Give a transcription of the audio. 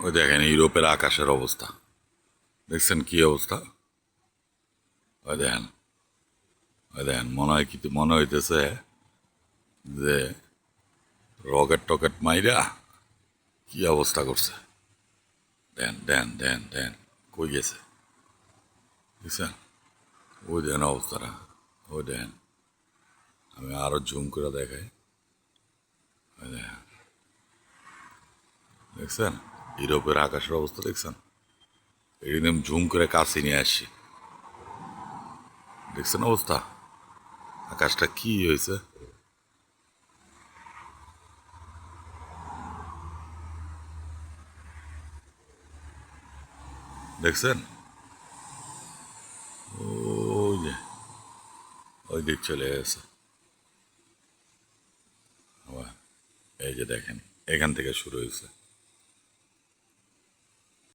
ওই দেখেন ইউরোপের আকাশের অবস্থা, দেখছেন কি অবস্থা? ওই দেখেন, ওই দেখেন, মনে হইতেছে যে রকেট টকেট মাইরা কি অবস্থা করছে। দেন দেন দেন দেন, কই গেছে দেখছেন? ওই দেখেন অবস্থাটা, ওই দেখেন, আমি আরো জুম করে দেখাই। ওই দেখেন, দেখছেন ইউরোপের আকাশের অবস্থা দেখছেন? একদম জুম করে কাছে নিয়ে আসছি, দেখছেন অবস্থা? আকাশটা কি হয়েছে দেখছেন? ওই যে, ওই দিক চলে গেছে। আবার এই যে দেখেন, এখান থেকে শুরু হয়েছে।